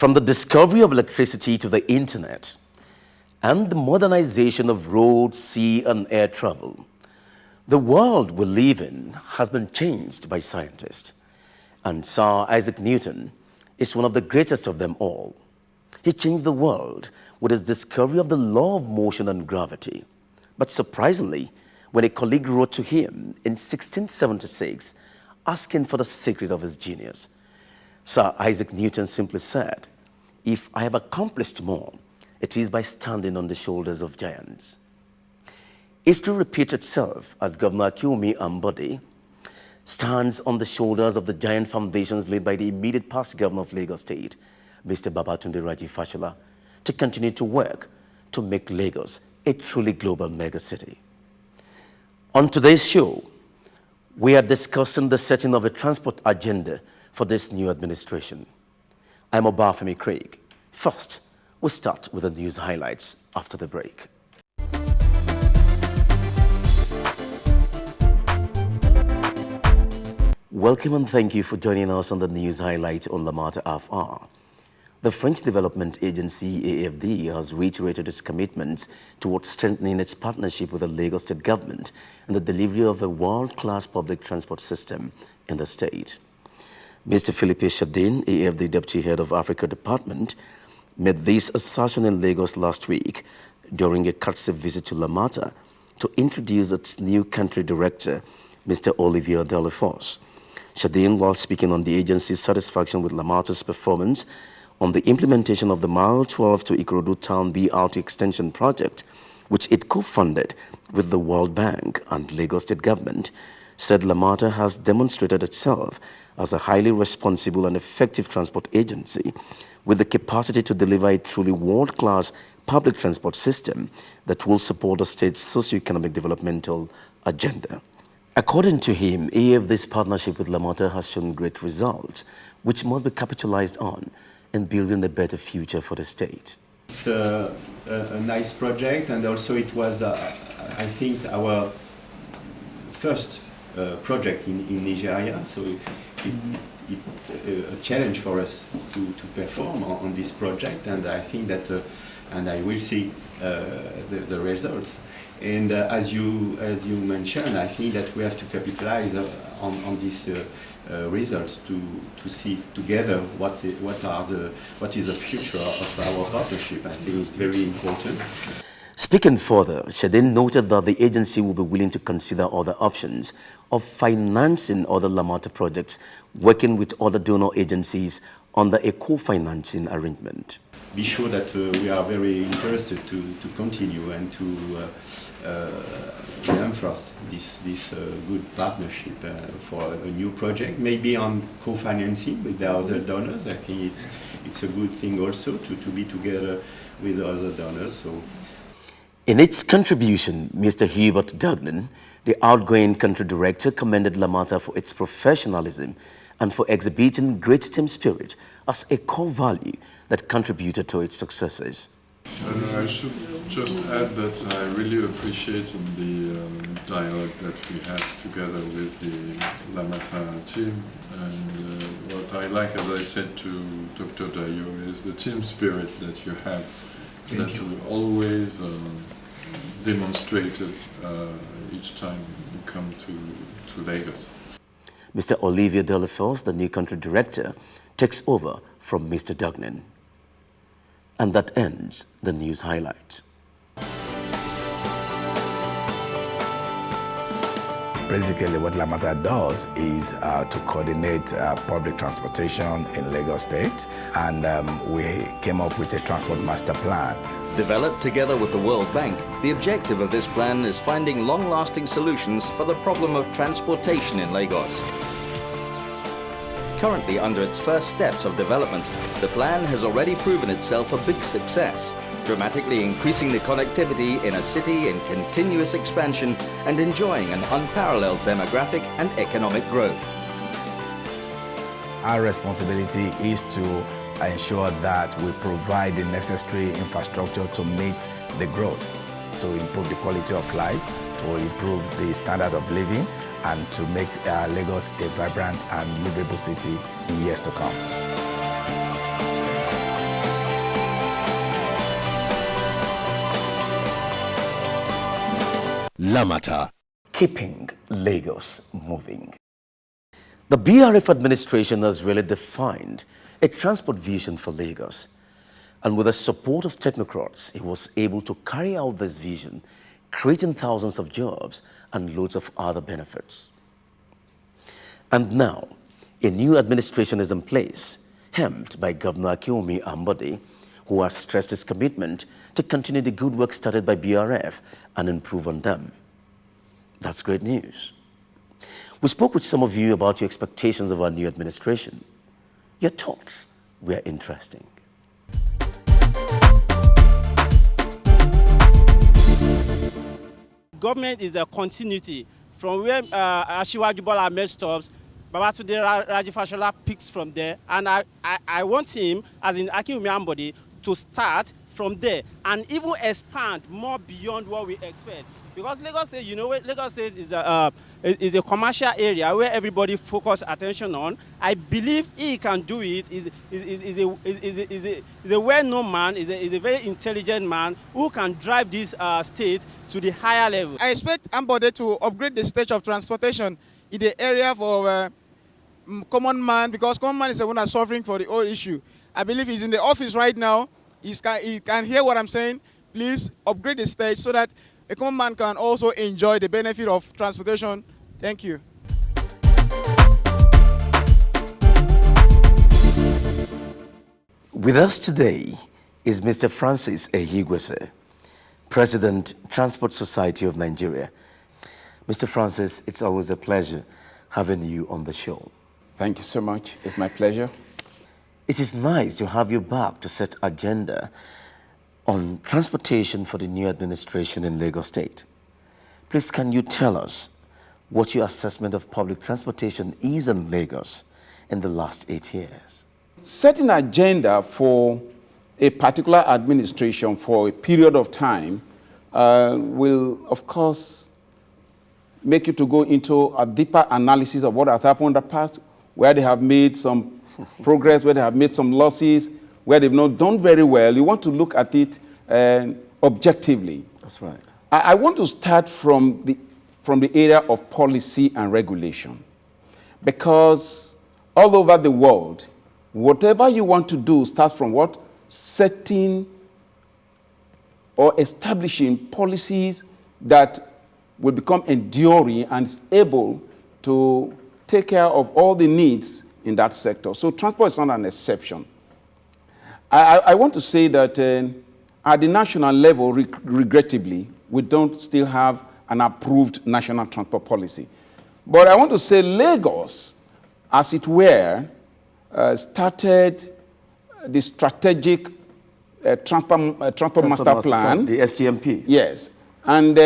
From the discovery of electricity to the internet and the modernization of road, sea, and air travel, the world we live in has been changed by scientists. And Sir Isaac Newton is one of the greatest of them all. He changed the world with his discovery of the law of motion and gravity. But surprisingly, when a colleague wrote to him in 1676 asking for the secret of his genius, Sir Isaac Newton simply said, "If I have accomplished more, it is by standing on the shoulders of giants." History repeats itself as Governor Akinwumi Ambode stands on the shoulders of the giant foundations laid by the immediate past governor of Lagos State, Mr. Babatunde Raji Fashola, to continue to work to make Lagos a truly global megacity. On today's show, we are discussing the setting of a transport agenda for this new administration. I'm Obafemi Craig. First, we start with the news highlights after the break. Welcome and thank you for joining us on the news highlight on Lamata FR. The French Development Agency, AFD, has reiterated its commitment towards strengthening its partnership with the Lagos State government in the delivery of a world-class public transport system in the state. Mr. Philippe Chadin, AFD Deputy Head of Africa Department, made this assertion in Lagos last week during a courtesy visit to Lamata to introduce its new country director, Mr. Olivier Delafosse. Chadin, while speaking on the agency's satisfaction with Lamata's performance on the implementation of the Mile 12 to Ikorodu Town BRT Extension project, which it co-funded with the World Bank and Lagos State government, said Lamata has demonstrated itself as a highly responsible and effective transport agency with the capacity to deliver a truly world-class public transport system that will support the state's socio-economic developmental agenda. According to him, AFD's partnership with Lamata has shown great results, which must be capitalized on in building a better future for the state. It's a nice project, and also it was, I think, our first project in Nigeria, so a challenge for us to perform on this project, and I think that, and I will see the results. And as you mentioned, I think that we have to capitalize on these results to see together what is the future of our partnership. I think it's very important. Speaking further, Chadin noted that the agency will be willing to consider other options of financing other Lamata projects, working with other donor agencies under a co-financing arrangement. Be sure that we are very interested to continue and to reinforce this good partnership for a new project, maybe on co-financing with the other donors. I think it's a good thing also to be together with other donors. So, in its contribution, Mr. Hubert Dugnan, the outgoing country director, commended Lamata for its professionalism and for exhibiting great team spirit as a core value that contributed to its successes. And I should just add that I really appreciate the dialogue that we had together with the Lamata team. And what I like, as I said to Dr. Dayo, is the team spirit that you have, that you always demonstrated each time you come to Lagos. Mr. Olivier Delafosse, the new country director, takes over from Mr. Dugnan. And that ends the news highlight. Basically, what Lamata does is to coordinate public transportation in Lagos State, and we came up with a transport master plan. Developed together with the World Bank, the objective of this plan is finding long-lasting solutions for the problem of transportation in Lagos. Currently under its first steps of development, the plan has already proven itself a big success, dramatically increasing the connectivity in a city in continuous expansion and enjoying an unparalleled demographic and economic growth. Our responsibility is to ensure that we provide the necessary infrastructure to meet the growth, to improve the quality of life, to improve the standard of living, and to make Lagos a vibrant and livable city in years to come. Lamata. Keeping Lagos moving. The BRF administration has really defined a transport vision for Lagos. And with the support of technocrats, it was able to carry out this vision, creating thousands of jobs and loads of other benefits. And now, a new administration is in place, helmed by Governor Ehiguese, who has stressed his commitment to continue the good work started by BRF and improve on them. That's great news. We spoke with some of you about your expectations of our new administration. Your thoughts were interesting. Government is a continuity from where Asiwaju Bola Ahmed stops. Babatunde Raji Fashola picks from there, and I want him, as in Ehiguese, to start from there and even expand more beyond what we expect. Because Lagos State, you know, Lagos State is a commercial area where everybody focus attention on. I believe he can do it. Is a well-known man. Is a very intelligent man who can drive this state to the higher level. I expect Ambode to upgrade the stage of transportation in the area for common man, because common man is the one that's suffering for the whole issue. I believe he's in the office right now. He can hear what I'm saying. Please upgrade the stage so that a common man can also enjoy the benefit of transportation. Thank you. With us today is Mr. Francis Ehiguese, President, Transport Society of Nigeria. Mr. Francis, it's always a pleasure having you on the show. Thank you so much. It's my pleasure. It is nice to have you back to set agenda on transportation for the new administration in Lagos State. Please, can you tell us what your assessment of public transportation is in Lagos in the last 8 years? Setting agenda for a particular administration for a period of time will, of course, make you to go into a deeper analysis of what has happened in the past, where they have made some progress, where they have made some losses, where they've not done very well. You want to look at it objectively. That's right. I want to start from the area of policy and regulation, because all over the world, whatever you want to do starts from what? Setting or establishing policies that will become enduring and is able to take care of all the needs in that sector. So transport is not an exception. I want to say that at the national level, regrettably, we don't still have an approved national transport policy. But I want to say Lagos, as it were, started the strategic transport master plan. The STMP. Yes. And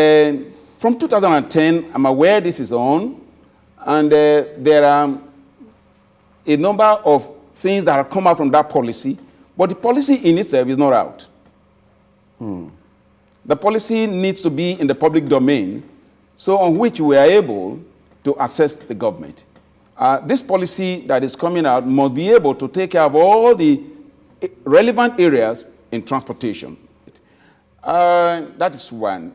from 2010, I'm aware this is on, and there are a number of things that have come out from that policy, but the policy in itself is not out. The policy needs to be in the public domain, so on which we are able to assess the government. This policy that is coming out must be able to take care of all the relevant areas in transportation. That is one.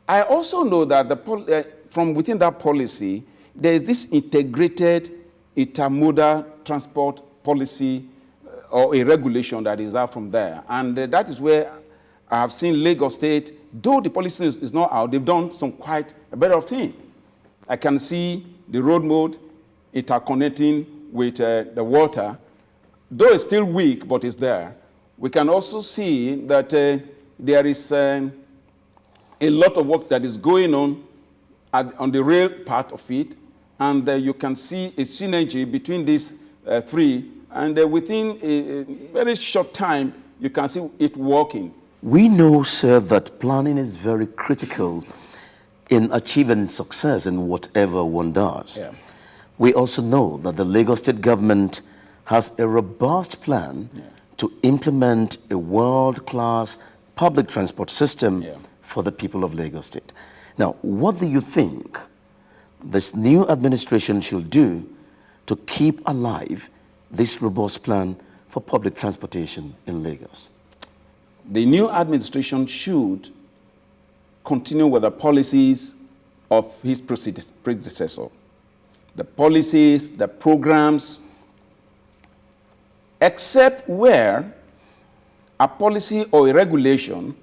I also know that from within that policy, there is this integrated intermodal transport policy or a regulation that is out from there. And that is where I have seen Lagos State, though the policy is not out, they've done some quite a better thing. I can see the road mode interconnecting with the water, though it's still weak, but it's there. We can also see that there is a lot of work that is going on the rail part of it, and you can see a synergy between these three, and within a very short time, you can see it working. We know, sir, that planning is very critical in achieving success in whatever one does. Yeah. We also know that the Lagos State government has a robust plan to implement a world-class public transport system for the people of Lagos State. Now, what do you think this new administration should do to keep alive this robust plan for public transportation in Lagos? The new administration should continue with the policies of his predecessor. The policies, the programs, except where a policy or a regulation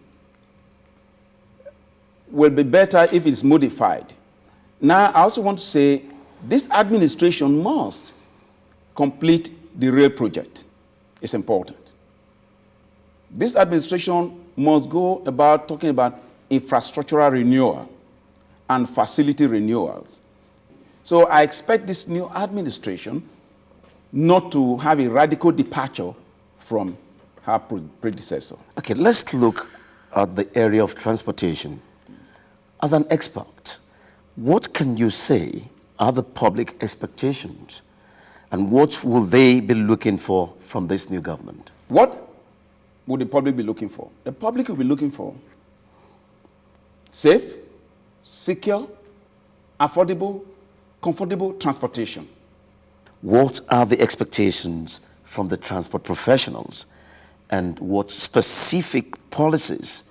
will be better if it's modified. Now, I also want to say this administration must complete the rail project. It's important. This administration must go about talking about infrastructural renewal and facility renewals. So I expect this new administration not to have a radical departure from her predecessor. Okay, let's look at the area of transportation. As an expert, what can you say are the public expectations, and what will they be looking for from this new government? What would the public be looking for? The public will be looking for safe, secure, affordable, comfortable transportation. What are the expectations from the transport professionals, and what specific policies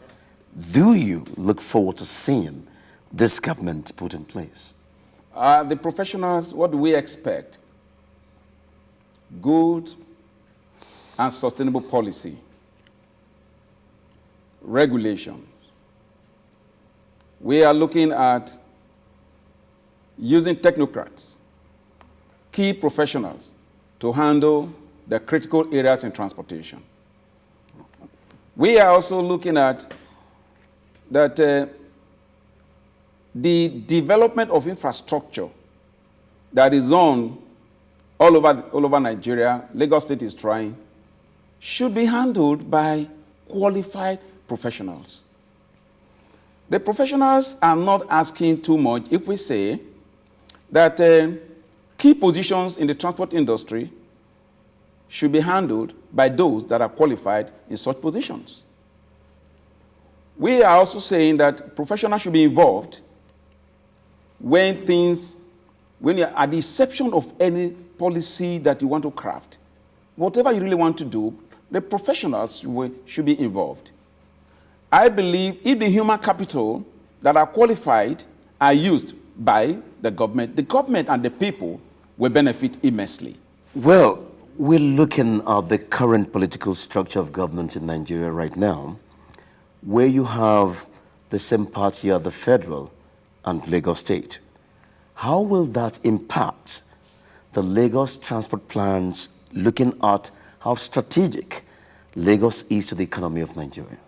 do you look forward to seeing this government put in place? The professionals, what do we expect? Good and sustainable policy, regulations. We are looking at using technocrats, key professionals, to handle the critical areas in transportation. We are also looking at that the development of infrastructure that is on all over Nigeria, Lagos State is trying, should be handled by qualified professionals. The professionals are not asking too much if we say that key positions in the transport industry should be handled by those that are qualified in such positions. We are also saying that professionals should be involved when you're at the inception of any policy that you want to craft. Whatever you really want to do, the professionals should be involved. I believe if the human capital that are qualified are used by the government and the people will benefit immensely. Well, we're looking at the current political structure of government in Nigeria right now, where you have the same party at the federal and Lagos State. How will that impact the Lagos transport plans, looking at how strategic Lagos is to the economy of Nigeria?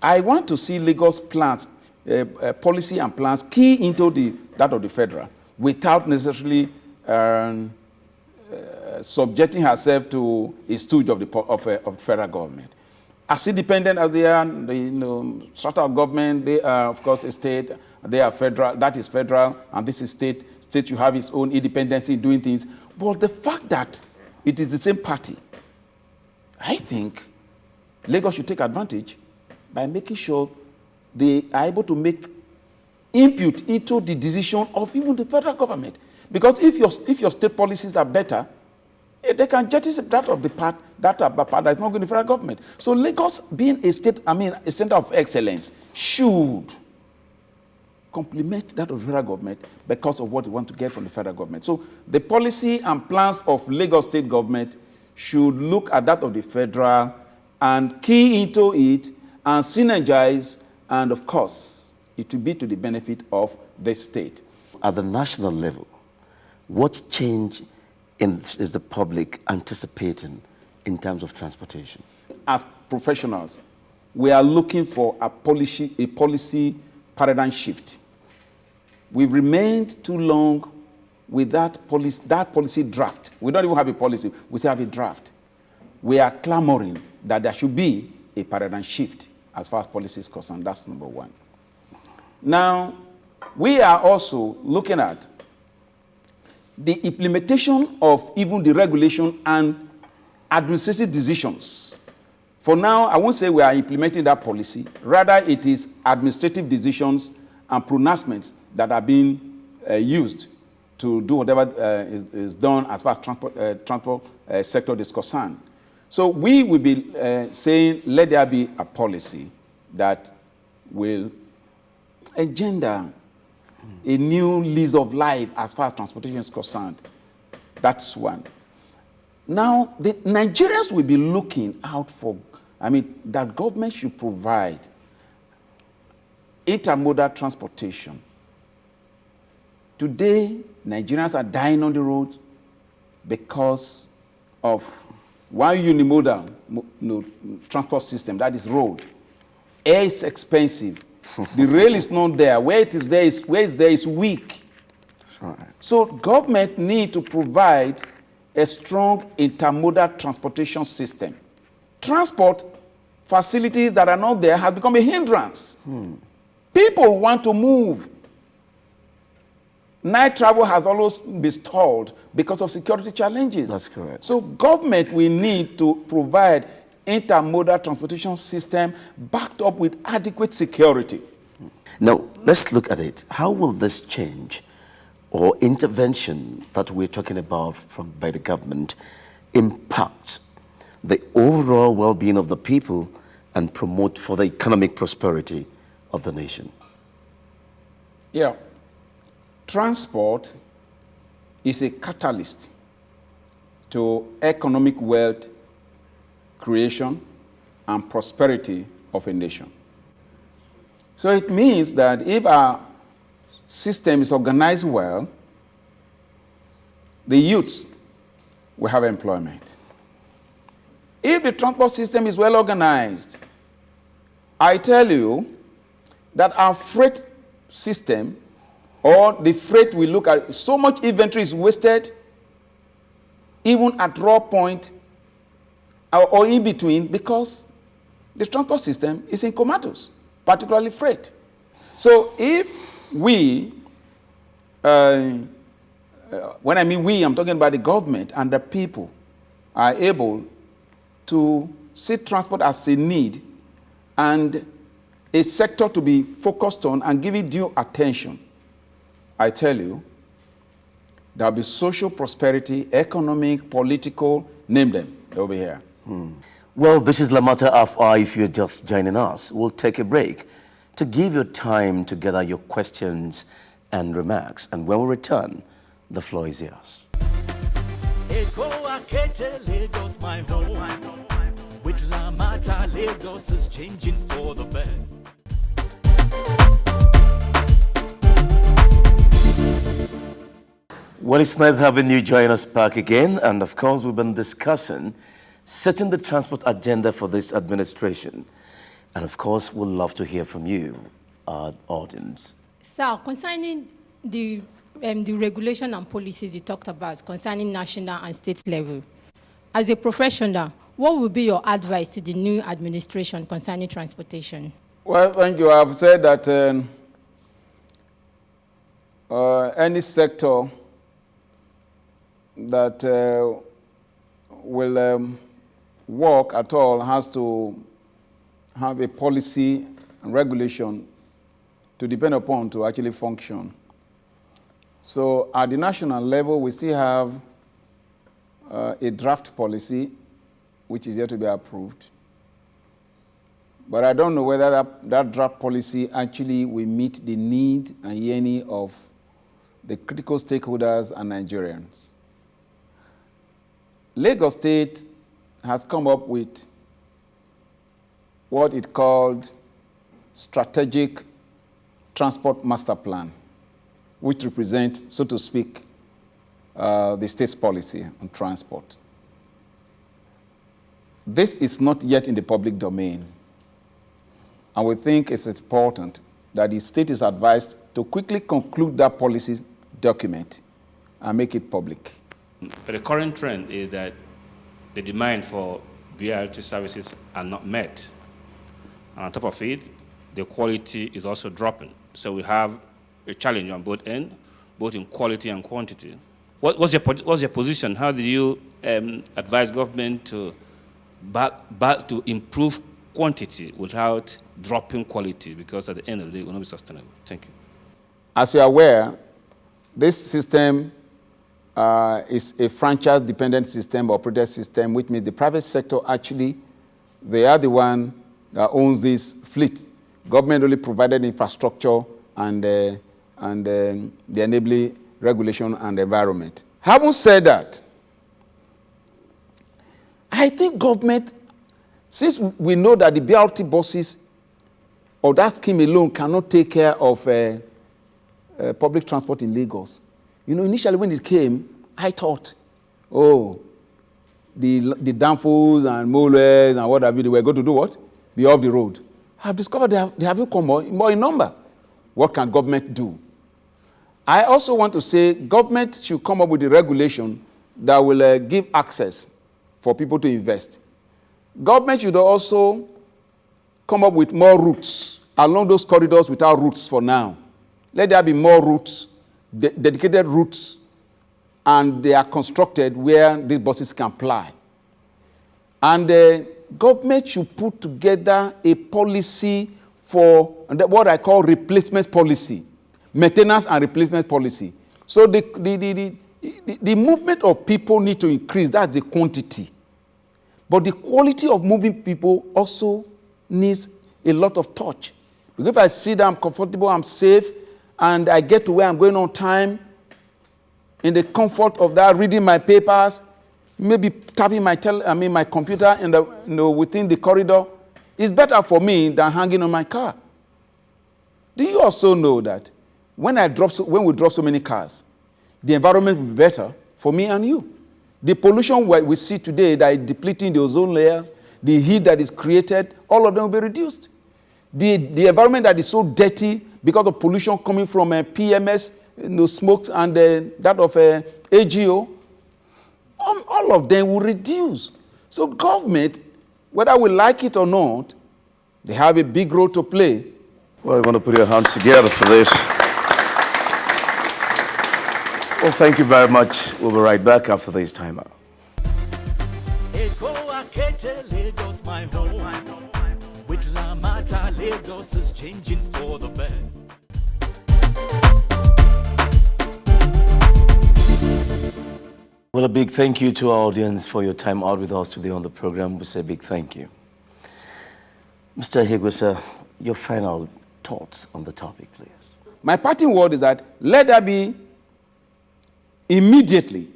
I want to see Lagos plans, policy and plans key into that of the federal without necessarily subjecting herself to a stooge of the federal government. As independent as they are, the strata of government, they are, of course, a state, they are federal, that is federal, and this is state. State should have its own independence in doing things. But the fact that it is the same party, I think Lagos should take advantage by making sure they are able to make input into the decision of even the federal government. Because if your state policies are better, they can jettison that of the part that is not going to the federal government. So Lagos, being a state, a center of excellence, should complement that of the federal government because of what we want to get from the federal government. So the policy and plans of Lagos state government should look at that of the federal and key into it and synergize, and of course, it will be to the benefit of the state. At the national level, what change is the public anticipating in terms of transportation? As professionals, we are looking for a policy paradigm shift. We've remained too long with that policy draft. We don't even have a policy, we still have a draft. We are clamoring that there should be a paradigm shift as far as policy is concerned. That's number one. Now, we are also looking at the implementation of even the regulation and administrative decisions. For now, I won't say we are implementing that policy. Rather, it is administrative decisions and pronouncements that are being used to do whatever is done as far as transport sector is concerned. So we will be saying, let there be a policy that will engender a new lease of life as far as transportation is concerned. That's one. Now, the Nigerians will be looking out for, that government should provide intermodal transportation. Today, Nigerians are dying on the road because of one unimodal transport system, that is road. Air is expensive. The rail is not there. Where it's there is weak. That's right. So government need to provide a strong intermodal transportation system. Transport facilities that are not there have become a hindrance. People want to move. Night travel has always been stalled because of security challenges. That's correct. So government will need to provide intermodal transportation system backed up with adequate security. Now, let's look at it. How will this change or intervention that we're talking about by the government impact the overall well-being of the people and promote for the economic prosperity of the nation? Yeah. Transport is a catalyst to economic wealth creation and prosperity of a nation. So it means that if our system is organized well, the youths will have employment. If the transport system is well organized, I tell you that our freight system, or the freight we look at, so much inventory is wasted, even at raw point or in between, because the transport system is in comatose, particularly freight. So if we, when I mean we, I'm talking about the government and the people, are able to see transport as a need and a sector to be focused on and give it due attention, I tell you, there will be social prosperity, economic, political, name them, they'll be here. Well, this is Lamata Afar. If you're just joining us, we'll take a break to give you time to gather your questions and remarks. And when we return, the floor is yours. Lagos, my home. With Lamata, Lagos is changing for the best. Well, it's nice having you join us back again. And of course, we've been discussing setting the transport agenda for this administration. And of course, we'd love to hear from you, our audience. So, concerning the regulation and policies you talked about concerning national and state level, as a professional, what would be your advice to the new administration concerning transportation? Well, thank you. I've said that any sector that will work at all has to have a policy and regulation to depend upon to actually function. So at the national level, we still have a draft policy which is yet to be approved. But I don't know whether that draft policy actually will meet the need and yearning of the critical stakeholders and Nigerians. Lagos State has come up with what it called Strategic Transport Master Plan, which represents, so to speak, the state's policy on transport. This is not yet in the public domain, and we think it's important that the state is advised to quickly conclude that policy document and make it public. But the current trend is that the demand for BRT services are not met. And on top of it, the quality is also dropping. So we have a challenge on both ends, both in quality and quantity. What's your position? How do you advise government to back to improve quantity without dropping quality? Because at the end of the day, it will not be sustainable. Thank you. As you're aware, this system is a franchise-dependent system, operated system, which means the private sector actually, they are the one that owns this fleet. Government only provided infrastructure and and the enabling regulation and environment. Having said that, I think government, since we know that the BRT buses or that scheme alone cannot take care of public transport in Lagos. You know, initially when it came, I thought, oh, the Danfos and Moles and what have you, they were going to do what? Be off the road. I've discovered they have come more in number. What can government do? I also want to say government should come up with a regulation that will give access for people to invest. Government should also come up with more routes along those corridors without routes for now. Let there be more routes, dedicated routes, and they are constructed where these buses can ply. And the government should put together a policy for what I call replacement policy, maintenance and replacement policy. So the movement of people need to increase, that's the quantity. But the quality of moving people also needs a lot of touch. Because if I see that I'm comfortable, I'm safe, and I get to where I'm going on time, in the comfort of that, reading my papers, maybe tapping my computer within the corridor, it's better for me than hanging on my car. Do you also know that when we drop so many cars, the environment will be better for me and you? The pollution we see today that is depleting the ozone layers, the heat that is created, all of them will be reduced. The environment that is so dirty because of pollution coming from PMS, smokes, and that of AGO, all of them will reduce. So government, whether we like it or not, they have a big role to play. Well, you want to put your hands together for this. Well, thank you very much. We'll be right back after this timeout. Lagos, my home. With Lamata, Lagos is changing for the best. Well, a big thank you to our audience for your time out with us today on the program. We say a big thank you. Mr. Ehiguese, your final thoughts on the topic, please. My parting word is that let there be immediately,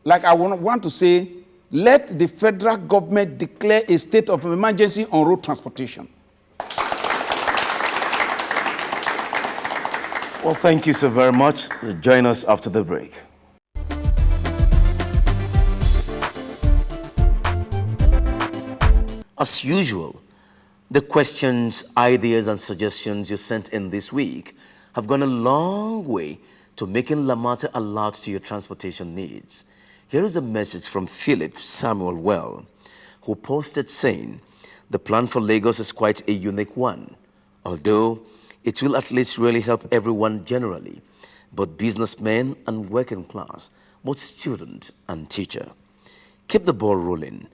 like I want to say, let the federal government declare a state of emergency on road transportation. Well, thank you so very much. Join us after the break. As usual, the questions, ideas, and suggestions you sent in this week have gone a long way to making Lamata alert to your transportation needs. Here is a message from Philip Samuel Well, who posted saying, the plan for Lagos is quite a unique one, although it will at least really help everyone generally, both businessmen and working class, both student and teacher. Keep the ball rolling.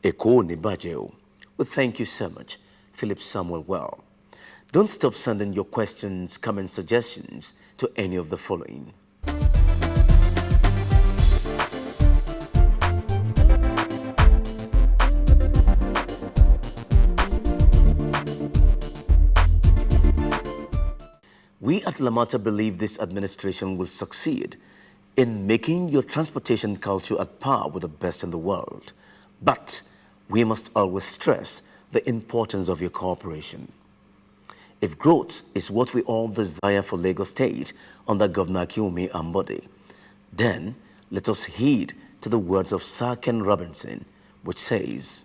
Eko Nibajeo. Well, thank you so much, Philip Samuel Well. Don't stop sending your questions, comments, suggestions to any of the following. We at Lamata believe this administration will succeed in making your transportation culture at par with the best in the world. But we must always stress the importance of your cooperation. If growth is what we all desire for Lagos State under Governor Akinwumi Ambode, then let us heed to the words of Sir Ken Robinson, which says,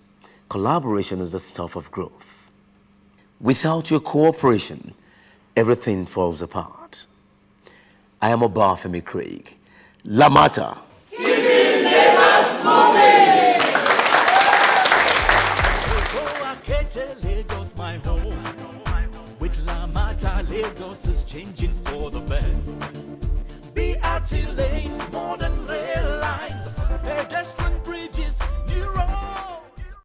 collaboration is the stuff of growth. Without your cooperation, everything falls apart. I am Obafemi Craig. Lamata. Keeping Lagos moving. Lagos, my home. With Lamata, Lagos is changing for the best. BRT